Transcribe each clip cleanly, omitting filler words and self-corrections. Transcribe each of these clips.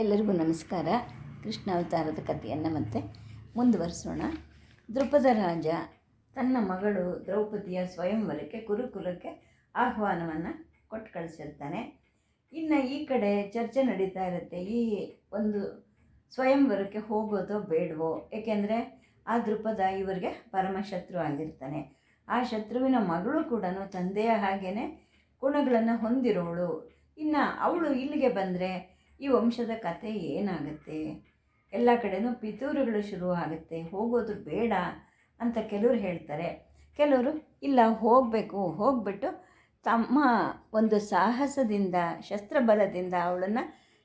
ಎಲ್ಲರಿಗೂ ನಮಸ್ಕಾರ. ಕೃಷ್ಣಾವತಾರದ ಕಥೆಯನ್ನು ಮತ್ತೆ ಮುಂದುವರಿಸೋಣ. ದೃಪದ ರಾಜ ತನ್ನ ಮಗಳು ದ್ರೌಪದಿಯ ಸ್ವಯಂವರಕ್ಕೆ ಕುರುಕುಲಕ್ಕೆ ಆಹ್ವಾನವನ್ನು ಕೊಟ್ಟು ಕಳಿಸಿರ್ತಾನೆ. ಇನ್ನು ಈ ಕಡೆ ಚರ್ಚೆ ನಡೀತಾ ಇರುತ್ತೆ, ಈ ಒಂದು ಸ್ವಯಂವರಕ್ಕೆ ಹೋಗೋದೋ ಬೇಡವೋ. ಏಕೆಂದರೆ ಆ ದೃಪದ ಇವರಿಗೆ ಪರಮಶತ್ರು ಆಗಿರ್ತಾನೆ. ಆ ಶತ್ರುವಿನ ಮಗಳು ಕೂಡ ತಂದೆಯ ಹಾಗೇ ಗುಣಗಳನ್ನು ಹೊಂದಿರೋಳು. ಇನ್ನು ಅವಳು ಇಲ್ಲಿಗೆ ಬಂದರೆ ಈ ವಂಶದ ಕತೆ ಏನಾಗುತ್ತೆ? ಎಲ್ಲ ಕಡೆನೂ ಪಿತೂರುಗಳು ಶುರು ಆಗುತ್ತೆ, ಹೋಗೋದು ಬೇಡ ಅಂತ ಕೆಲವರು ಹೇಳ್ತಾರೆ. ಕೆಲವರು ಇಲ್ಲ, ಹೋಗಬೇಕು, ಹೋಗ್ಬಿಟ್ಟು ತಮ್ಮ ಒಂದು ಸಾಹಸದಿಂದ ಶಸ್ತ್ರಬಲದಿಂದ ಅವಳನ್ನು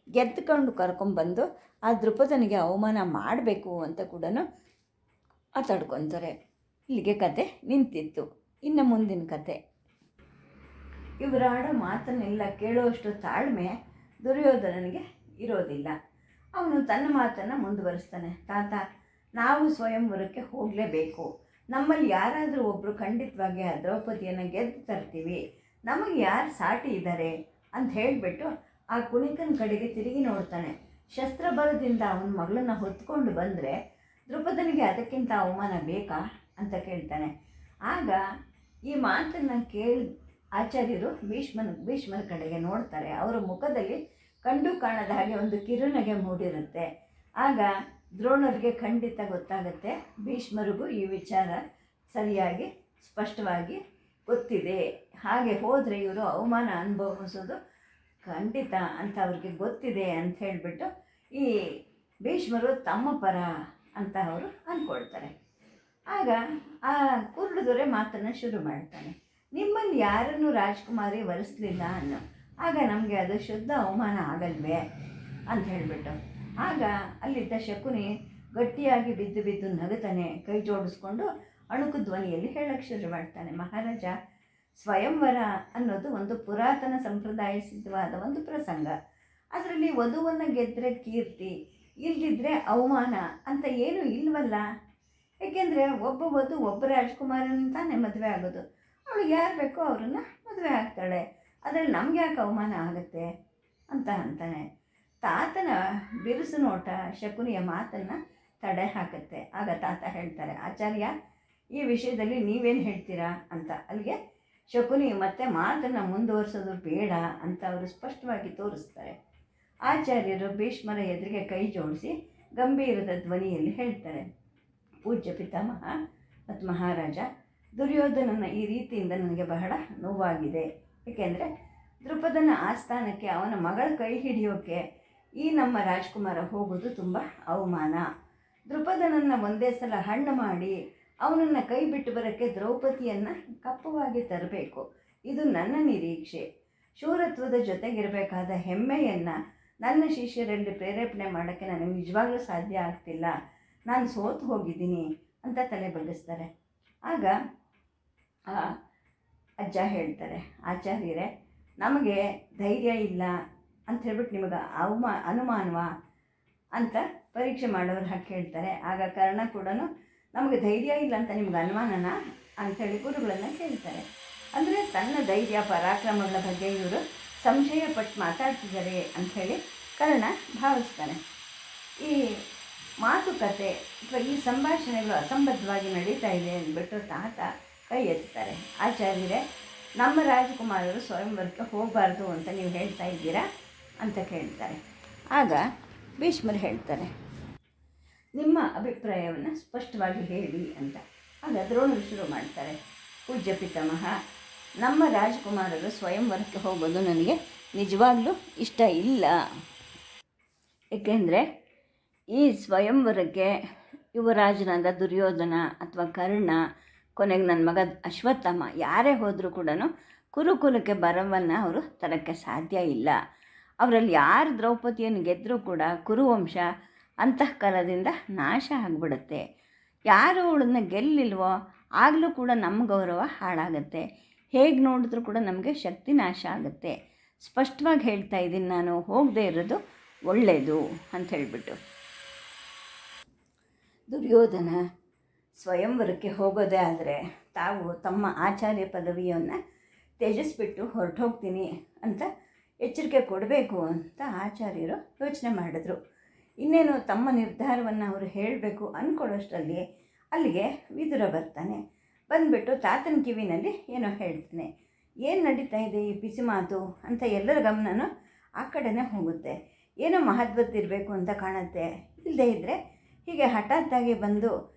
ಗೆದ್ದುಕೊಂಡು ಕರ್ಕೊಂಬಂದು ಆ ದೃಪದನಿಗೆ ಅವಮಾನ ಮಾಡಬೇಕು ಅಂತ ಕೂಡ ಮಾತಾಡ್ಕೊತಾರೆ. ಇಲ್ಲಿಗೆ ಕತೆ ನಿಂತಿತ್ತು. ಇನ್ನು ಮುಂದಿನ ಕತೆ, ಇವರಾಡೋ ಮಾತನ್ನೆಲ್ಲ ಕೇಳುವಷ್ಟು ತಾಳ್ಮೆ ದುರ್ಯೋಧನನಿಗೆ ಇರೋದಿಲ್ಲ. ಅವನು ತನ್ನ ಮಾತನ್ನು ಮುಂದುವರಿಸ್ತಾನೆ. ತಾತ, ನಾವು ಸ್ವಯಂವರಕ್ಕೆ ಹೋಗಲೇಬೇಕು. ನಮ್ಮಲ್ಲಿ ಯಾರಾದರೂ ಒಬ್ಬರು ಖಂಡಿತವಾಗಿ ಆ ದ್ರೌಪದಿಯನ್ನು ಗೆದ್ದು ತರ್ತೀವಿ, ನಮಗೆ ಯಾರು ಸಾಟಿ ಇದ್ದಾರೆ ಅಂತ ಹೇಳಿಬಿಟ್ಟು ಆ ಕುಣಿಕನ ಕಡೆಗೆ ತಿರುಗಿ ನೋಡ್ತಾನೆ. ಶಸ್ತ್ರಬಲದಿಂದ ಅವನ ಮಗಳನ್ನ ಹೊತ್ಕೊಂಡು ಬಂದರೆ ದ್ರೌಪದನಿಗೆ ಅದಕ್ಕಿಂತ ಅವಮಾನ ಬೇಕಾ ಅಂತ ಕೇಳ್ತಾನೆ. ಆಗ ಈ ಮಾತನ್ನು ಕೇಳಿ ಆಚಾರ್ಯರು ಭೀಷ್ಮನ ಕಡೆಗೆ ನೋಡ್ತಾರೆ. ಅವರ ಮುಖದಲ್ಲಿ ಕಂಡು ಕಾಣದ ಹಾಗೆ ಒಂದು ಕಿರುನಗೆ ಮೂಡಿರುತ್ತೆ. ಆಗ ದ್ರೋಣರಿಗೆ ಖಂಡಿತ ಗೊತ್ತಾಗುತ್ತೆ, ಭೀಷ್ಮರಿಗೂ ಈ ವಿಚಾರ ಸರಿಯಾಗಿ ಸ್ಪಷ್ಟವಾಗಿ ಗೊತ್ತಿದೆ, ಹಾಗೆ ಹೋದರೆ ಇವರು ಅವಮಾನ ಅನುಭವಿಸೋದು ಖಂಡಿತ ಅಂತ ಅವ್ರಿಗೆ ಗೊತ್ತಿದೆ ಅಂತ ಹೇಳಿಬಿಟ್ಟು ಈ ಭೀಷ್ಮರು ತಮ್ಮ ಪರ ಅಂತ ಅವರು ಅಂದ್ಕೊಳ್ತಾರೆ. ಆಗ ಆ ಕುರುಡು ದೊರೆ ಮಾತನ್ನು ಶುರು ಮಾಡ್ತಾನೆ. ನಿಮ್ಮಲ್ಲಿ ಯಾರನ್ನು ರಾಜ್ಕುಮಾರಿ ವರಿಸಲಿಲ್ಲ ಅನ್ನೋ, ಆಗ ನಮಗೆ ಅದು ಶುದ್ಧ ಅವಮಾನ ಆಗಲ್ವೇ ಅಂತ ಹೇಳಿಬಿಟ್ಟು ಆಗ ಅಲ್ಲಿದ್ದ ಶಕುನಿ ಗಟ್ಟಿಯಾಗಿ ಬಿದ್ದು ಬಿದ್ದು ನಗುತ್ತಾನೆ. ಕೈ ಜೋಡಿಸ್ಕೊಂಡು ಅಣುಕು ಧ್ವನಿಯಲ್ಲಿ ಹೇಳಕ್ಕೆ ಶುರು ಮಾಡ್ತಾನೆ. ಮಹಾರಾಜ, ಸ್ವಯಂವರ ಅನ್ನೋದು ಒಂದು ಪುರಾತನ ಸಂಪ್ರದಾಯ ಸಿದ್ಧವಾದ ಒಂದು ಪ್ರಸಂಗ. ಅದರಲ್ಲಿ ವಧುವನ್ನು ಗೆದ್ದರೆ ಕೀರ್ತಿ, ಇಲ್ಲದಿದ್ದರೆ ಅವಮಾನ ಅಂತ ಏನೂ ಇಲ್ವಲ್ಲ. ಏಕೆಂದರೆ ಒಬ್ಬ ವಧು ಒಬ್ಬ ರಾಜ್ಕುಮಾರನಂತಾನೆ ಮದುವೆ ಆಗೋದು. ಅವಳಿಗೆ ಯಾರು ಬೇಕೋ ಅವ್ರನ್ನ ಮದುವೆ ಆಗ್ತಾಳೆ, ಅದರಲ್ಲಿ ನಮ್ಗೆ ಯಾಕೆ ಅವಮಾನ ಆಗುತ್ತೆ ಅಂತ ಅಂತಾನೆ. ತಾತನ ಬಿರುಸು ನೋಟ ಶಕುನಿಯ ಮಾತನ್ನು ತಡೆ ಹಾಕುತ್ತೆ. ಆಗ ತಾತ ಹೇಳ್ತಾರೆ, ಆಚಾರ್ಯ, ಈ ವಿಷಯದಲ್ಲಿ ನೀವೇನು ಹೇಳ್ತೀರಾ ಅಂತ. ಅಲ್ಲಿಗೆ ಶಕುನಿ ಮತ್ತೆ ಮಾತನ್ನು ಮುಂದುವರಿಸೋದು ಬೇಡ ಅಂತ ಅವರು ಸ್ಪಷ್ಟವಾಗಿ ತೋರಿಸ್ತಾರೆ. ಆಚಾರ್ಯರು ಭೀಷ್ಮರ ಎದುರಿಗೆ ಕೈ ಜೋಡಿಸಿ ಗಂಭೀರದ ಧ್ವನಿಯಲ್ಲಿ ಹೇಳ್ತಾರೆ, ಪೂಜ್ಯ ಪಿತಾಮಹ ಮತ್ತು ಮಹಾರಾಜ, ದುರ್ಯೋಧನನ ಈ ರೀತಿಯಿಂದ ನನಗೆ ಬಹಳ ನೋವಾಗಿದೆ. ಏಕೆಂದರೆ ದೃಪದನ ಆಸ್ಥಾನಕ್ಕೆ ಅವನ ಮಗಳ ಕೈ ಹಿಡಿಯೋಕ್ಕೆ ಈ ನಮ್ಮ ರಾಜ್ಕುಮಾರ ಹೋಗೋದು ತುಂಬ ಅವಮಾನ. ದೃಪದನನ್ನು ಒಂದೇ ಸಲ ಹಣ್ಣು ಮಾಡಿ ಅವನನ್ನು ಕೈ ಬಿಟ್ಟು ಬರೋಕ್ಕೆ ದ್ರೌಪದಿಯನ್ನು ಕಪ್ಪವಾಗಿ ತರಬೇಕು. ಇದು ನನ್ನ ನಿರೀಕ್ಷೆ. ಶೂರತ್ವದ ಜೊತೆಗಿರಬೇಕಾದ ಹೆಮ್ಮೆಯನ್ನು ನನ್ನ ಶಿಷ್ಯರಲ್ಲಿ ಪ್ರೇರೇಪಣೆ ಮಾಡೋಕ್ಕೆ ನನಗೆ ನಿಜವಾಗ್ಲೂ ಸಾಧ್ಯ ಆಗ್ತಿಲ್ಲ. ನಾನು ಸೋತು ಹೋಗಿದ್ದೀನಿ ಅಂತ ತಲೆ ಬಗ್ಗಿಸ್ತಾರೆ. ಆಗ ಅಜ್ಜ ಹೇಳ್ತಾರೆ, ಆಚಾರ್ಯರೇ, ನಮಗೆ ಧೈರ್ಯ ಇಲ್ಲ ಅಂತ ಹೇಳ್ಬಿಟ್ಟು ನಿಮಗೆ ಅನುಮಾನವಾ ಅಂತ ಪರೀಕ್ಷೆ ಮಾಡೋರು ಹಾಕಿ ಹೇಳ್ತಾರೆ. ಆಗ ಕರ್ಣ ಕೂಡ ನಮಗೆ ಧೈರ್ಯ ಇಲ್ಲ ಅಂತ ನಿಮ್ಗೆ ಅನುಮಾನನಾ ಅಂಥೇಳಿ ಗುರುಗಳನ್ನು ಕೇಳ್ತಾರೆ. ಅಂದರೆ ತನ್ನ ಧೈರ್ಯ ಪರಾಕ್ರಮಗಳ ಬಗ್ಗೆ ಇವರು ಸಂಶಯ ಪಟ್ಟು ಮಾತಾಡ್ತಿದ್ದಾರೆ ಅಂಥೇಳಿ ಕರ್ಣ ಭಾವಿಸ್ತಾನೆ. ಈ ಮಾತುಕತೆ ಅಥವಾ ಈ ಸಂಭಾಷಣೆಗಳು ಅಸಂಬದ್ಧವಾಗಿ ನಡೀತಾ ಇದೆ ಅಂದ್ಬಿಟ್ಟು ತಾತ ಕೈ ಎತ್ತಾರೆ. ಆಚಾರ್ಯರೇ, ನಮ್ಮ ರಾಜಕುಮಾರರು ಸ್ವಯಂವರಕ್ಕೆ ಹೋಗಬಾರ್ದು ಅಂತ ನೀವು ಹೇಳ್ತಾ ಇದ್ದೀರಾ ಅಂತ ಕೇಳ್ತಾರೆ. ಆಗ ಭೀಷ್ಮರು ಹೇಳ್ತಾರೆ, ನಿಮ್ಮ ಅಭಿಪ್ರಾಯವನ್ನು ಸ್ಪಷ್ಟವಾಗಿ ಹೇಳಿ ಅಂತ. ಆಗ ದ್ರೋಣರು ಶುರು ಮಾಡ್ತಾರೆ, ಪೂಜ್ಯ ಪಿತಾಮಹ, ನಮ್ಮ ರಾಜಕುಮಾರರು ಸ್ವಯಂವರಕ್ಕೆ ಹೋಗೋದು ನನಗೆ ನಿಜವಾಗ್ಲೂ ಇಷ್ಟ ಇಲ್ಲ. ಏಕೆಂದರೆ ಈ ಸ್ವಯಂವರಕ್ಕೆ ಯುವರಾಜನಾದ ದುರ್ಯೋಧನ ಅಥವಾ ಕರ್ಣ, ಕೊನೆಗೆ ನನ್ನ ಮಗ ಅಶ್ವತ್ಥಾಮ ಯಾರೇ ಹೋದರೂ ಕೂಡ ಕುರುಕುಲಕ್ಕೆ ಬರವನ್ನು ಅವರು ತರೋಕ್ಕೆ ಸಾಧ್ಯ ಇಲ್ಲ. ಅವರಲ್ಲಿ ಯಾರು ದ್ರೌಪದಿಯನ್ನು ಗೆದ್ದರೂ ಕೂಡ ಕುರುವಂಶ ಅಂತಃಕಲದಿಂದ ನಾಶ ಆಗಿಬಿಡುತ್ತೆ. ಯಾರು ಅವಳನ್ನು ಗೆಲ್ಲಿಲ್ವೋ ಆಗಲೂ ಕೂಡ ನಮ್ಮ ಗೌರವ ಹಾಳಾಗುತ್ತೆ. ಹೇಗೆ ನೋಡಿದ್ರೂ ಕೂಡ ನಮಗೆ ಶಕ್ತಿ ನಾಶ ಆಗುತ್ತೆ. ಸ್ಪಷ್ಟವಾಗಿ ಹೇಳ್ತಾ ಇದ್ದೀನಿ, ನಾನು ಹೋಗದೇ ಇರೋದು ಒಳ್ಳೆಯದು ಅಂತ ಹೇಳಿಬಿಟ್ಟು ದುರ್ಯೋಧನ ಸ್ವಯಂವರಕ್ಕೆ ಹೋಗೋದೇ ಆದರೆ ತಾವು ತಮ್ಮ ಆಚಾರ್ಯ ಪದವಿಯನ್ನು ತ್ಯಜಿಸ್ಬಿಟ್ಟು ಹೊರಟೋಗ್ತೀನಿ ಅಂತ ಎಚ್ಚರಿಕೆ ಕೊಡಬೇಕು ಅಂತ ಆಚಾರ್ಯರು ಯೋಚನೆ ಮಾಡಿದ್ರು. ಇನ್ನೇನು ತಮ್ಮ ನಿರ್ಧಾರವನ್ನು ಅವರು ಹೇಳಬೇಕು ಅಂದ್ಕೊಳ್ಳೋಷ್ಟರಲ್ಲಿ ಅಲ್ಲಿಗೆ ವಿದುರ ಬರ್ತಾನೆ. ಬಂದುಬಿಟ್ಟು ತಾತನ ಕಿವಿನಲ್ಲಿ ಏನೋ ಹೇಳ್ತಾನೆ. ಏನು ನಡೀತಾ ಇದೆ ಈ ಪಿಸಿ ಮಾತು ಅಂತ ಎಲ್ಲರ ಗಮನನೂ ಆ ಕಡೆನೇ ಹೋಗುತ್ತೆ. ಏನೋ ಮಹತ್ವದ್ದಿರಬೇಕು ಅಂತ ಕಾಣುತ್ತೆ. ಇಲ್ಲದೇ ಇದ್ದರೆ ಹೀಗೆ ಹಠಾತ್ತಾಗಿ ಬಂದು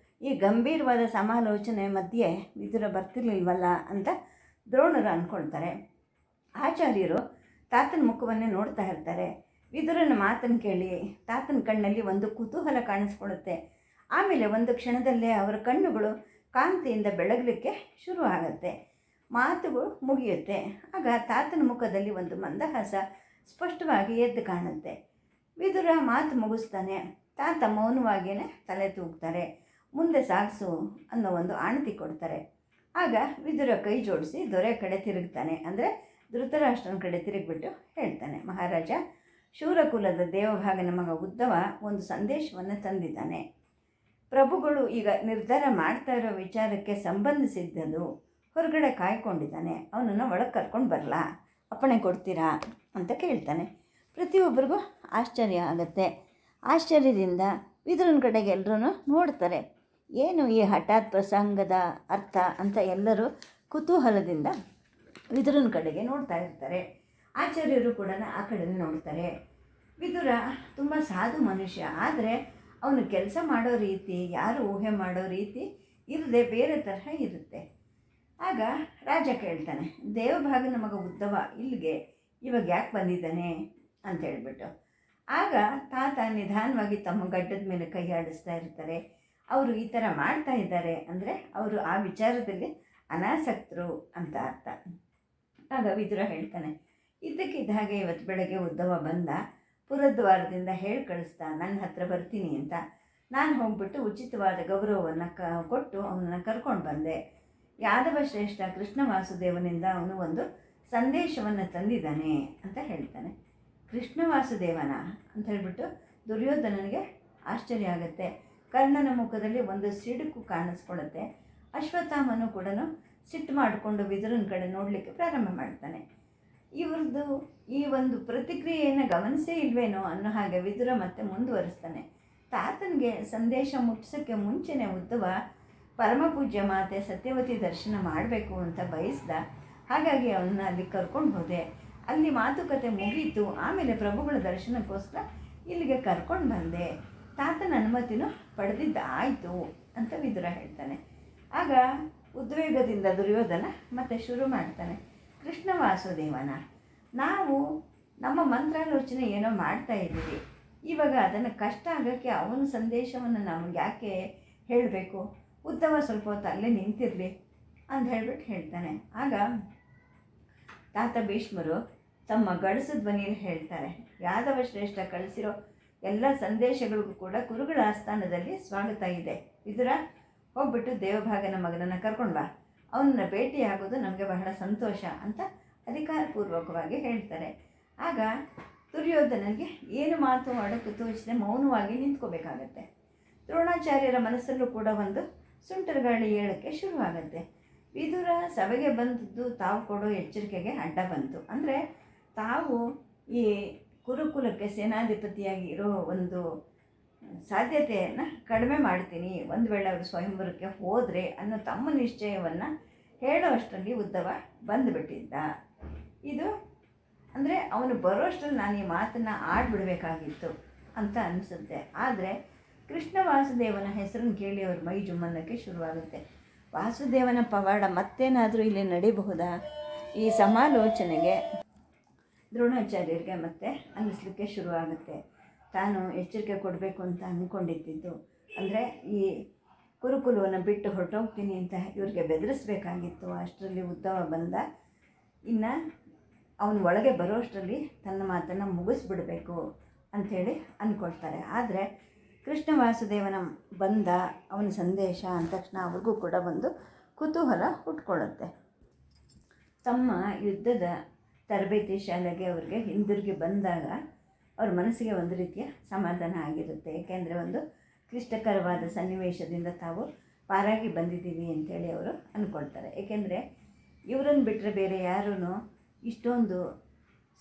ಈ ಗಂಭೀರವಾದ ಸಮಾಲೋಚನೆ ಮಧ್ಯೆ ವಿದುರ ಬರ್ತಿರ್ಲಿಲ್ವಲ್ಲ ಅಂತ ದ್ರೋಣರು ಅಂದ್ಕೊಳ್ತಾರೆ. ಆಚಾರ್ಯರು ತಾತನ ಮುಖವನ್ನೇ ನೋಡ್ತಾ ಇರ್ತಾರೆ. ವಿದುರನ ಮಾತನ್ನು ಕೇಳಿ ತಾತನ ಕಣ್ಣಲ್ಲಿ ಒಂದು ಕುತೂಹಲ ಕಾಣಿಸ್ಕೊಳ್ಳುತ್ತೆ. ಆಮೇಲೆ ಒಂದು ಕ್ಷಣದಲ್ಲೇ ಅವರ ಕಣ್ಣುಗಳು ಕಾಂತಿಯಿಂದ ಬೆಳಗಲಿಕ್ಕೆ ಶುರು ಆಗುತ್ತೆ. ಮಾತುಗಳು ಮುಗಿಯುತ್ತೆ. ಆಗ ತಾತನ ಮುಖದಲ್ಲಿ ಒಂದು ಮಂದಹಾಸ ಸ್ಪಷ್ಟವಾಗಿ ಎದ್ದು ಕಾಣುತ್ತೆ. ವಿದುರ ಮಾತು ಮುಗಿಸ್ತಾನೆ. ತಾತ ಮೌನವಾಗಿಯೇ ತಲೆ ತೂಗ್ತಾರೆ. ಮುಂದೆ ಸಾಗಿಸು ಅನ್ನೋ ಒಂದು ಆಣತಿ ಕೊಡ್ತಾರೆ. ಆಗ ವಿದುರ ಕೈ ಜೋಡಿಸಿ ದೊರೆ ಕಡೆ ತಿರುಗ್ತಾನೆ. ಅಂದರೆ ಧೃತರಾಷ್ಟ್ರನ ಕಡೆ ತಿರುಗಿಬಿಟ್ಟು ಹೇಳ್ತಾನೆ, ಮಹಾರಾಜ, ಶೂರಕುಲದ ದೇವಭಾಗನ ಮಗ ಉದ್ದವ ಒಂದು ಸಂದೇಶವನ್ನು ತಂದಿದ್ದಾನೆ. ಪ್ರಭುಗಳು ಈಗ ನಿರ್ಧಾರ ಮಾಡ್ತಾ ಇರೋ ವಿಚಾರಕ್ಕೆ ಸಂಬಂಧಿಸಿದ್ದದು ಹೊರಗಡೆ ಕಾಯ್ಕೊಂಡಿದ್ದಾನೆ. ಅವನನ್ನು ಒಳಗೆ ಕರ್ಕೊಂಡು ಬರಲಾ, ಅಪ್ಪಣೆ ಕೊಡ್ತೀರಾ ಅಂತ ಕೇಳ್ತಾನೆ. ಪ್ರತಿಯೊಬ್ಬರಿಗೂ ಆಶ್ಚರ್ಯ ಆಗುತ್ತೆ. ಆಶ್ಚರ್ಯದಿಂದ ವಿದುರನ ಕಡೆಗೆ ಎಲ್ಲರೂ ನೋಡ್ತಾರೆ. ಏನು ಈ ಹಠಾತ್ ಪ್ರಸಂಗದ ಅರ್ಥ ಅಂತ ಎಲ್ಲರೂ ಕುತೂಹಲದಿಂದ ವಿದುರನ ಕಡೆಗೆ ನೋಡ್ತಾ ಇರ್ತಾರೆ. ಆಚಾರ್ಯರು ಕೂಡ ಆ ಕಡೆನೇ ನೋಡ್ತಾರೆ. ವಿದುರ ತುಂಬ ಸಾಧು ಮನುಷ್ಯ, ಆದರೆ ಅವನು ಕೆಲಸ ಮಾಡೋ ರೀತಿ ಯಾರು ಊಹೆ ಮಾಡೋ ರೀತಿ ಇರದೆ ಬೇರೆ ತರಹ ಇರುತ್ತೆ. ಆಗ ರಾಜ ಕೇಳ್ತಾನೆ, ದೇವಭಾಗನ ಮಗ ಉದ್ದವ ಇಲ್ಲಿಗೆ ಇವಾಗ ಯಾಕೆ ಬಂದಿದ್ದಾನೆ ಅಂತ ಹೇಳ್ಬಿಟ್ಟು. ಆಗ ತಾತ ನಿಧಾನವಾಗಿ ತಮ್ಮ ಗಡ್ಡದ ಮೇಲೆ ಕೈ ಆಡಿಸ್ತಾ ಇರ್ತಾರೆ. ಅವರು ಈ ಥರ ಮಾಡ್ತಾ ಇದ್ದಾರೆ ಅಂದರೆ ಅವರು ಆ ವಿಚಾರದಲ್ಲಿ ಅನಾಸಕ್ತರು ಅಂತ ಅರ್ಥ. ಆಗ ವಿದುರ ಹೇಳ್ತಾನೆ, ಇದ್ದಕ್ಕಿದ್ದ ಹಾಗೆ ಇವತ್ತು ಬೆಳಗ್ಗೆ ಉದ್ದವ ಬಂದ, ಪುರದ್ವಾರದಿಂದ ಹೇಳಿ ಕಳಿಸ್ತಾ ನನ್ನ ಹತ್ರ ಬರ್ತೀನಿ ಅಂತ. ನಾನು ಹೋಗ್ಬಿಟ್ಟು ಉಚಿತವಾದ ಗೌರವವನ್ನು ಕೊಟ್ಟು ಅವನನ್ನು ಕರ್ಕೊಂಡು ಬಂದೆ. ಯಾದವ ಶ್ರೇಷ್ಠ ಕೃಷ್ಣ ವಾಸುದೇವನಿಂದ ಅವನು ಒಂದು ಸಂದೇಶವನ್ನು ತಂದಿದ್ದಾನೆ ಅಂತ ಹೇಳ್ತಾನೆ. ಕೃಷ್ಣ ವಾಸುದೇವನ ಅಂತ ಹೇಳ್ಬಿಟ್ಟು ದುರ್ಯೋಧನನಿಗೆ ಆಶ್ಚರ್ಯ ಆಗುತ್ತೆ. ಕರ್ಣನ ಮುಖದಲ್ಲಿ ಒಂದು ಸಿಡುಕು ಕಾಣಿಸ್ಕೊಳ್ಳುತ್ತೆ. ಅಶ್ವತ್ಥಾಮನು ಕೂಡ ಸಿಟ್ಟು ಮಾಡಿಕೊಂಡು ವಿದುರನ ಕಡೆ ನೋಡಲಿಕ್ಕೆ ಪ್ರಾರಂಭ ಮಾಡ್ತಾನೆ. ಇವ್ರದ್ದು ಈ ಒಂದು ಪ್ರತಿಕ್ರಿಯೆಯನ್ನು ಗಮನಿಸೇ ಇಲ್ವೇನೋ ಅನ್ನೋ ಹಾಗೆ ವಿದುರ ಮತ್ತೆ ಮುಂದುವರಿಸ್ತಾನೆ. ತಾತನಿಗೆ ಸಂದೇಶ ಮುಟ್ಟಿಸೋಕ್ಕೆ ಮುಂಚೆನೇ ಉದ್ದವ ಪರಮಪೂಜ್ಯ ಮಾತೆ ಸತ್ಯವತಿ ದರ್ಶನ ಮಾಡಬೇಕು ಅಂತ ಬಯಸ್ದ. ಹಾಗಾಗಿ ಅವನ್ನ ಅಲ್ಲಿ ಕರ್ಕೊಂಡು ಹೋದೆ. ಅಲ್ಲಿ ಮಾತುಕತೆ ಮುಗೀತು. ಆಮೇಲೆ ಪ್ರಭುಗಳ ದರ್ಶನಕ್ಕೋಸ್ಕರ ಇಲ್ಲಿಗೆ ಕರ್ಕೊಂಡು ಬಂದೆ. ತಾತನ ಅನುಮತಿನೂ ಪಡೆದಿದ್ದಾಯಿತು ಅಂತ ವಿದುರ ಹೇಳ್ತಾನೆ. ಆಗ ಉದ್ವೇಗದಿಂದ ದುರ್ಯೋಧನ ಮತ್ತೆ ಶುರು ಮಾಡ್ತಾನೆ, ಕೃಷ್ಣ ವಾಸುದೇವನ, ನಾವು ನಮ್ಮ ಮಂತ್ರಾಲೋಚನೆ ಏನೋ ಮಾಡ್ತಾ ಇದ್ದೀವಿ. ಇವಾಗ ಅದನ್ನು ಕಷ್ಟ ಆಗೋಕ್ಕೆ ಅವನ ಸಂದೇಶವನ್ನು ನಮ್ಗೆ ಯಾಕೆ ಹೇಳಬೇಕು? ಉದ್ದವ ಸ್ವಲ್ಪ ಹೊತ್ತು ಅಲ್ಲೇ ನಿಂತಿರಲಿ ಅಂತ ಹೇಳ್ಬಿಟ್ಟು ಹೇಳ್ತಾನೆ. ಆಗ ತಾತ ಭೀಷ್ಮರು ತಮ್ಮ ಗಡಸು ಧ್ವನಿಯಲ್ಲಿ ಹೇಳ್ತಾರೆ, ಯಾದವ ಶ್ರೇಷ್ಠ ಕಳಿಸಿರೋ ಎಲ್ಲ ಸಂದೇಶಗಳಿಗೂ ಕೂಡ ಕುರುಗಳ ಆಸ್ಥಾನದಲ್ಲಿ ಸ್ವಾಗತ ಇದೆ. ವಿದುರ, ಹೋಗ್ಬಿಟ್ಟು ದೇವಭಾಗನ ಮಗನನ್ನು ಕರ್ಕೊಂಡು ಬಾ, ಅವನನ್ನು ಭೇಟಿಯಾಗೋದು ನಮಗೆ ಬಹಳ ಸಂತೋಷ ಅಂತ ಅಧಿಕಾರಪೂರ್ವಕವಾಗಿ ಹೇಳ್ತಾರೆ. ಆಗ ದುರ್ಯೋಧನನಿಗೆ ಏನು ಮಾತು ಆಡೋಕ್ಕೆ ತೋಚದೆ ಮೌನವಾಗಿ ನಿಂತ್ಕೋಬೇಕಾಗತ್ತೆ. ದ್ರೋಣಾಚಾರ್ಯರ ಮನಸ್ಸಲ್ಲೂ ಕೂಡ ಒಂದು ಸುಂಟರ ಗಾಳಿ ಏಳಕ್ಕೆ ಶುರುವಾಗುತ್ತೆ. ವಿದುರ ಸಭೆಗೆ ಬಂದದ್ದು ತಾವು ಕೊಡೋ ಎಚ್ಚರಿಕೆಗೆ ಅಡ್ಡ ಬಂತು. ಅಂದರೆ ತಾವು ಈ ಕುರುಕುಲಕ್ಕೆ ಸೇನಾಧಿಪತಿಯಾಗಿ ಇರೋ ಒಂದು ಸಾಧ್ಯತೆಯನ್ನು ಕಡಿಮೆ ಮಾಡ್ತೀನಿ, ಒಂದು ವೇಳೆ ಅವರು ಸ್ವಯಂವರಕ್ಕೆ ಹೋದರೆ ಅನ್ನೋ ತಮ್ಮ ನಿಶ್ಚಯವನ್ನು ಹೇಳೋ ಅಷ್ಟರಲ್ಲಿ ಉದ್ದವ ಬಂದುಬಿಟ್ಟಿದ್ದ. ಇದು ಅಂದರೆ ಅವನು ಬರೋಷ್ಟರಲ್ಲಿ ನಾನು ಈ ಮಾತನ್ನು ಆಡ್ಬಿಡಬೇಕಾಗಿತ್ತು ಅಂತ ಅನಿಸುತ್ತೆ. ಆದರೆ ಕೃಷ್ಣ ವಾಸುದೇವನ ಹೆಸರನ್ನು ಕೇಳಿ ಅವ್ರ ಮೈ ಜುಮ್ಮನ್ನಕ್ಕೆ ಶುರುವಾಗುತ್ತೆ. ವಾಸುದೇವನ ಪವಾಡ ಮತ್ತೇನಾದರೂ ಇಲ್ಲಿ ನಡೀಬಹುದಾ? ಈ ಸಮಾಲೋಚನೆಗೆ ದ್ರೋಣಾಚಾರ್ಯರಿಗೆ ಮತ್ತೆ ಅನ್ನಿಸ್ಲಿಕ್ಕೆ ಶುರುವಾಗುತ್ತೆ. ತಾನು ಎಚ್ಚರಿಕೆ ಕೊಡಬೇಕು ಅಂತ ಅಂದ್ಕೊಂಡಿದ್ದು ಅಂದರೆ ಈ ಕುರುಕುಲವನ್ನು ಬಿಟ್ಟು ಹೊರಟೋಗ್ತೀನಿ ಅಂತ ಇವ್ರಿಗೆ ಬೆದರಿಸ್ಬೇಕಾಗಿತ್ತು. ಅಷ್ಟರಲ್ಲಿ ಉದ್ದವ ಬಂದ. ಇನ್ನು ಅವನು ಒಳಗೆ ಬರೋಷ್ಟರಲ್ಲಿ ತನ್ನ ಮಾತನ್ನು ಮುಗಿಸ್ಬಿಡಬೇಕು ಅಂಥೇಳಿ ಅಂದ್ಕೊಳ್ತಾರೆ. ಆದರೆ ಕೃಷ್ಣ ವಾಸುದೇವನ ಬಂದ ಅವನ ಸಂದೇಶ ಅಂದ ತಕ್ಷಣ ಅವ್ರಿಗೂ ಕೂಡ ಒಂದು ಕುತೂಹಲ ಹುಟ್ಕೊಳ್ಳುತ್ತೆ. ತಮ್ಮ ಯುದ್ಧದ ತರಬೇತಿ ಶಾಲೆಗೆ ಅವ್ರಿಗೆ ಹಿಂದಿರುಗಿ ಬಂದಾಗ ಅವ್ರ ಮನಸ್ಸಿಗೆ ಒಂದು ರೀತಿಯ ಸಮಾಧಾನ ಆಗಿರುತ್ತೆ. ಏಕೆಂದರೆ ಒಂದು ಕ್ಲಿಷ್ಟಕರವಾದ ಸನ್ನಿವೇಶದಿಂದ ತಾವು ಪಾರಾಗಿ ಬಂದಿದ್ದೀವಿ ಅಂಥೇಳಿ ಅವರು ಅಂದ್ಕೊಳ್ತಾರೆ. ಏಕೆಂದರೆ ಇವರನ್ನು ಬಿಟ್ಟರೆ ಬೇರೆ ಯಾರೂ ಇಷ್ಟೊಂದು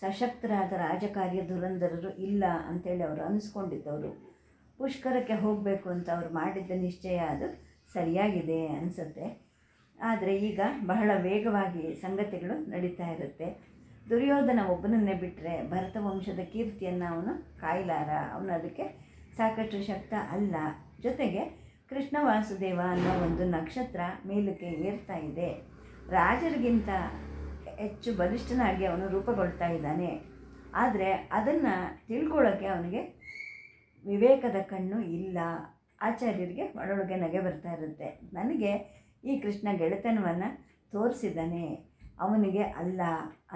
ಸಶಕ್ತರಾದ ರಾಜಕಾರ್ಯ ಧುರಂಧರರು ಇಲ್ಲ ಅಂತೇಳಿ ಅವರು ಅನಿಸ್ಕೊಂಡಿದ್ದವರು. ಪುಷ್ಕರಕ್ಕೆ ಹೋಗಬೇಕು ಅಂತ ಅವರು ಮಾಡಿದ್ದ ನಿಶ್ಚಯ ಅದು ಸರಿಯಾಗಿದೆ ಅನಿಸುತ್ತೆ. ಆದರೆ ಈಗ ಬಹಳ ವೇಗವಾಗಿ ಸಂಗತಿಗಳು ನಡೀತಾ ಇರುತ್ತೆ. ದುರ್ಯೋಧನ ಒಬ್ಬನನ್ನೇ ಬಿಟ್ಟರೆ ಭರತ ವಂಶದ ಕೀರ್ತಿಯನ್ನು ಅವನು ಕಾಯಲಾರ, ಅವನು ಅದಕ್ಕೆ ಸಾಕಷ್ಟು ಶಕ್ತ ಅಲ್ಲ. ಜೊತೆಗೆ ಕೃಷ್ಣ ವಾಸುದೇವ ಅನ್ನೋ ಒಂದು ನಕ್ಷತ್ರ ಮೇಲಕ್ಕೆ ಏರ್ತಾ ಇದೆ. ರಾಜರಿಗಿಂತ ಹೆಚ್ಚು ಬಲಿಷ್ಠನಾಗಿ ಅವನು ರೂಪುಗೊಳ್ತಾ ಇದ್ದಾನೆ. ಆದರೆ ಅದನ್ನು ತಿಳ್ಕೊಳ್ಳೋಕ್ಕೆ ಅವನಿಗೆ ವಿವೇಕದ ಕಣ್ಣು ಇಲ್ಲ. ಆಚಾರ್ಯರಿಗೆ ಒಳೊಳಗೆ ನಗೆ ಬರ್ತಾ ಇರುತ್ತೆ. ನನಗೆ ಈ ಕೃಷ್ಣ ಗೆಳೆತನವನ್ನು ತೋರಿಸಿದ್ದಾನೆ, ಅವನಿಗೆ ಅಲ್ಲ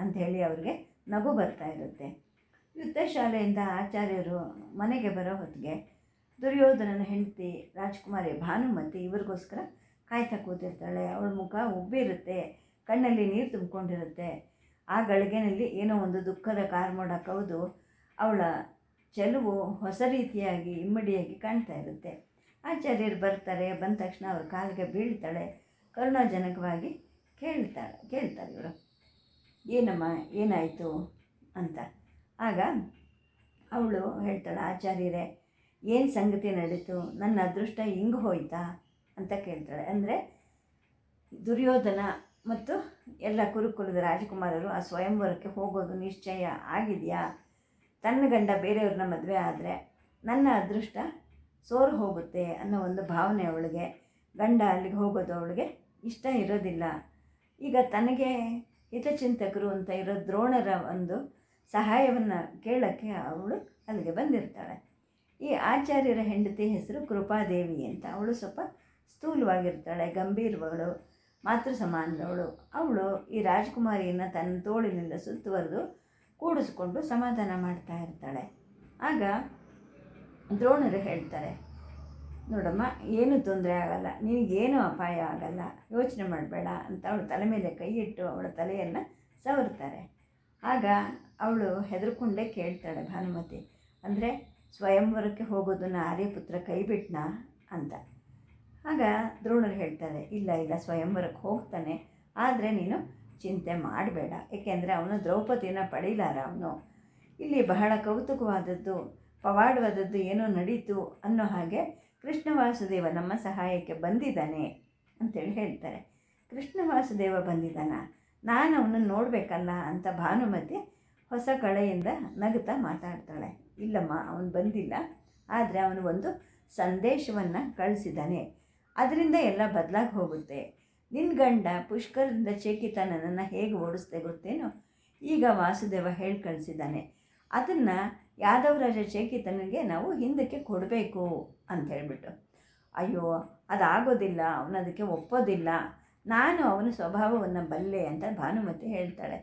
ಅಂಥೇಳಿ ಅವ್ರಿಗೆ ನಗು ಬರ್ತಾ ಇರುತ್ತೆ. ಯುದ್ಧ ಶಾಲೆಯಿಂದ ಆಚಾರ್ಯರು ಮನೆಗೆ ಬರೋ ಹೊತ್ತಿಗೆ ದುರ್ಯೋಧನನ ಹೆಂಡತಿ ರಾಜ್ಕುಮಾರಿ ಭಾನುಮತಿ ಇವ್ರಿಗೋಸ್ಕರ ಕಾಯ್ತಾ ಕೂತಿರ್ತಾಳೆ. ಅವಳ ಮುಖ ಉಬ್ಬಿರುತ್ತೆ, ಕಣ್ಣಲ್ಲಿ ನೀರು ತುಂಬಿಕೊಂಡಿರುತ್ತೆ. ಆ ಗಳಿಗೆನಲ್ಲಿ ಏನೋ ಒಂದು ದುಃಖದ ಕಾರ್ಮೋಡ ಕವಿದು ಅವಳ ಚೆಲುವು ಹೊಸ ರೀತಿಯಾಗಿ ಇಮ್ಮಡಿಯಾಗಿ ಕಾಣ್ತಾ ಇರುತ್ತೆ. ಆಚಾರ್ಯರು ಬರ್ತಾರೆ. ಬಂದ ತಕ್ಷಣ ಅವ್ರ ಕಾಲಿಗೆ ಬೀಳ್ತಾಳೆ. ಕರುಣಾಜನಕವಾಗಿ ಕೇಳ್ತಾರೆ ಇವರು, ಏನಮ್ಮ ಏನಾಯಿತು ಅಂತ. ಆಗ ಅವಳು ಹೇಳ್ತಾಳೆ, ಆಚಾರ್ಯರೇ ಏನು ಸಂಗತಿ ನಡೀತು, ನನ್ನ ಅದೃಷ್ಟ ಹಿಂಗೆ ಹೋಯ್ತಾ ಅಂತ ಕೇಳ್ತಾಳೆ. ಅಂದರೆ ದುರ್ಯೋಧನ ಮತ್ತು ಎಲ್ಲ ಕುರುಕುಲದ ರಾಜಕುಮಾರರು ಆ ಸ್ವಯಂವರಕ್ಕೆ ಹೋಗೋದು ನಿಶ್ಚಯ ಆಗಿದೆಯಾ? ತನ್ನ ಗಂಡ ಬೇರೆಯವ್ರನ್ನ ಮದುವೆ ಆದರೆ ನನ್ನ ಅದೃಷ್ಟ ಸೋರು ಹೋಗುತ್ತೆ ಅನ್ನೋ ಒಂದು ಭಾವನೆ ಅವಳಿಗೆ. ಗಂಡ ಅಲ್ಲಿಗೆ ಹೋಗೋದು ಅವಳಿಗೆ ಇಷ್ಟ ಇರೋದಿಲ್ಲ. ಈಗ ತನಗೆ ಹಿತಚಿಂತಕರು ಅಂತ ಇರೋ ದ್ರೋಣರ ಒಂದು ಸಹಾಯವನ್ನು ಕೇಳೋಕ್ಕೆ ಅವಳು ಅಲ್ಲಿಗೆ ಬಂದಿರ್ತಾಳೆ. ಈ ಆಚಾರ್ಯರ ಹೆಂಡತಿ ಹೆಸರು ಕೃಪಾದೇವಿ ಅಂತ. ಅವಳು ಸ್ವಲ್ಪ ಸ್ಥೂಲವಾಗಿರ್ತಾಳೆ, ಗಂಭೀರವಳು, ಮಾತೃ ಸಮಾನದವಳು. ಅವಳು ಈ ರಾಜಕುಮಾರಿಯನ್ನು ತನ್ನ ತೋಳಿನಿಂದ ಸುತ್ತುವರೆದು ಕೂಡಿಸ್ಕೊಂಡು ಸಮಾಧಾನ ಮಾಡ್ತಾ ಇರ್ತಾಳೆ. ಆಗ ದ್ರೋಣರು ಹೇಳ್ತಾರೆ, ನೋಡಮ್ಮ ಏನು ತೊಂದರೆ ಆಗಲ್ಲ, ನಿನಗೇನು ಅಪಾಯ ಆಗಲ್ಲ, ಯೋಚನೆ ಮಾಡಬೇಡ ಅಂತ ಅವಳ ತಲೆ ಮೇಲೆ ಕೈ ಇಟ್ಟು ಅವಳ ತಲೆಯನ್ನು ಸವರ್ತಾರೆ. ಆಗ ಅವಳು ಹೆದರ್ಕೊಂಡೇ ಕೇಳ್ತಾಳೆ ಭಾನುಮತಿ, ಅಂದರೆ ಸ್ವಯಂವರಕ್ಕೆ ಹೋಗೋದನ್ನು ಆರ್ಯಪುತ್ರ ಕೈ ಬಿಟ್ನಾ ಅಂತ. ಆಗ ದ್ರೋಣರು ಹೇಳ್ತಾರೆ, ಇಲ್ಲ ಸ್ವಯಂವರಕ್ಕೆ ಹೋಗ್ತಾನೆ, ಆದರೆ ನೀನು ಚಿಂತೆ ಮಾಡಬೇಡ, ಏಕೆಂದರೆ ಅವನು ದ್ರೌಪದಿನ ಪಡೀಲಾರ. ಅವನು ಇಲ್ಲಿ ಬಹಳ ಕೌತುಕವಾದದ್ದು, ಪವಾಡವಾದದ್ದು ಏನೋ ನಡೀತು ಅನ್ನೋ ಹಾಗೆ ಕೃಷ್ಣ ವಾಸುದೇವ ನಮ್ಮ ಸಹಾಯಕ್ಕೆ ಬಂದಿದ್ದಾನೆ ಅಂತೇಳಿ ಹೇಳ್ತಾರೆ. ಕೃಷ್ಣ ವಾಸುದೇವ ಬಂದಿದ್ದಾನ, ನಾನು ಅವನನ್ನು ನೋಡಬೇಕಲ್ಲ ಅಂತ ಭಾನುಮತಿ ಹೊಸ ಕಳೆಯಿಂದ ನಗುತ್ತಾ ಮಾತಾಡ್ತಾಳೆ. ಇಲ್ಲಮ್ಮ, ಅವನು ಬಂದಿಲ್ಲ, ಆದರೆ ಅವನು ಒಂದು ಸಂದೇಶವನ್ನು ಕಳಿಸಿದ್ದಾನೆ, ಅದರಿಂದ ಎಲ್ಲ ಬದಲಾಗಿ ಹೋಗುತ್ತೆ. ನಿನ್ನ ಗಂಡ ಪುಷ್ಕರದಿಂದ ಚೇಕಿತ ನನ್ನನ್ನು ಹೇಗೆ ಓಡಿಸ್ದೆ ಗೊತ್ತೇನೋ? ಈಗ ವಾಸುದೇವ ಹೇಳಿ ಕಳಿಸಿದ್ದಾನೆ, ಅದನ್ನು ಯಾದವರಾಜ ಚೇಕಿತನಿಗೆ ನಾವು ಹಿಂದಕ್ಕೆ ಕೊಡಬೇಕು ಅಂತ ಹೇಳಿಬಿಟ್ಟು. ಅಯ್ಯೋ, ಅದಾಗೋದಿಲ್ಲ, ಅವನು ಅದಕ್ಕೆ ಒಪ್ಪೋದಿಲ್ಲ, ನಾನು ಅವನ ಸ್ವಭಾವವನ್ನು ಬಲ್ಲೆ ಅಂತ ಭಾನುಮತಿ ಹೇಳ್ತಾಳೆ.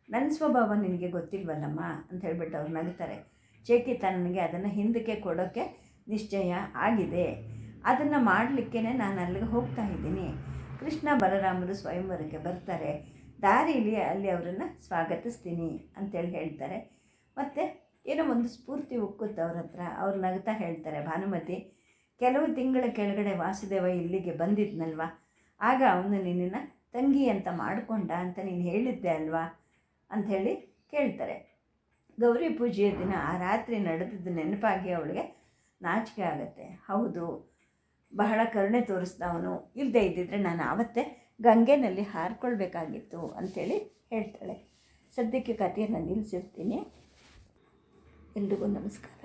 ನನ್ನ ಸ್ವಭಾವ ನಿನಗೆ ಗೊತ್ತಿಲ್ವಲ್ಲಮ್ಮ ಅಂತ ಹೇಳ್ಬಿಟ್ಟು ಅವ್ರು ನಗ್ತಾರೆ. ಚೇಕಿತನಿಗೆ ಅದನ್ನು ಹಿಂದಕ್ಕೆ ಕೊಡೋಕ್ಕೆ ನಿಶ್ಚಯ ಆಗಿದೆ, ಅದನ್ನು ಮಾಡಲಿಕ್ಕೇ ನಾನು ಅಲ್ಲಿಗೆ ಹೋಗ್ತಾ ಇದ್ದೀನಿ. ಕೃಷ್ಣ ಬಲರಾಮರು ಸ್ವಯಂವರಕ್ಕೆ ಬರ್ತಾರೆ, ದಾರಿಯಲ್ಲಿ ಅಲ್ಲಿ ಅವರನ್ನು ಸ್ವಾಗತಿಸ್ತೀನಿ ಅಂತೇಳಿ ಹೇಳ್ತಾರೆ. ಮತ್ತು ಏನೋ ಒಂದು ಸ್ಫೂರ್ತಿ ಉಕ್ಕುತ್ತೆ ಅವ್ರ ಹತ್ರ. ಅವ್ರು ನಗ್ತಾ ಹೇಳ್ತಾರೆ, ಭಾನುಮತಿ, ಕೆಲವು ತಿಂಗಳ ಕೆಳಗಡೆ ವಾಸುದೇವ ಇಲ್ಲಿಗೆ ಬಂದಿದ್ನಲ್ವ, ಆಗ ಅವನು ನಿನ್ನನ್ನು ತಂಗಿ ಅಂತ ಮಾಡಿಕೊಂಡ ಅಂತ ನೀನು ಹೇಳಿದ್ದೆ ಅಲ್ವಾ ಅಂಥೇಳಿ ಕೇಳ್ತಾರೆ. ಗೌರಿ ಪೂಜೆಯ ದಿನ ಆ ರಾತ್ರಿ ನಡೆದಿದ್ದು ನೆನಪಾಗಿ ಅವಳಿಗೆ ನಾಚಿಕೆ ಆಗುತ್ತೆ. ಹೌದು, ಬಹಳ ಕರುಣೆ ತೋರಿಸ್ದ ಅವನು, ಇಲ್ಲದೆ ಇದ್ದಿದ್ರೆ ನಾನು ಆವತ್ತೇ ಗಂಗೆನಲ್ಲಿ ಹಾರಿಕೊಳ್ಬೇಕಾಗಿತ್ತು ಅಂಥೇಳಿ ಹೇಳ್ತಾಳೆ. ಸದ್ಯಕ್ಕೆ ಕಥೆಯನ್ನು ನಿಲ್ಲಿಸಿರ್ತೀನಿ. ಎಲ್ರಿಗೂ ನಮಸ್ಕಾರ.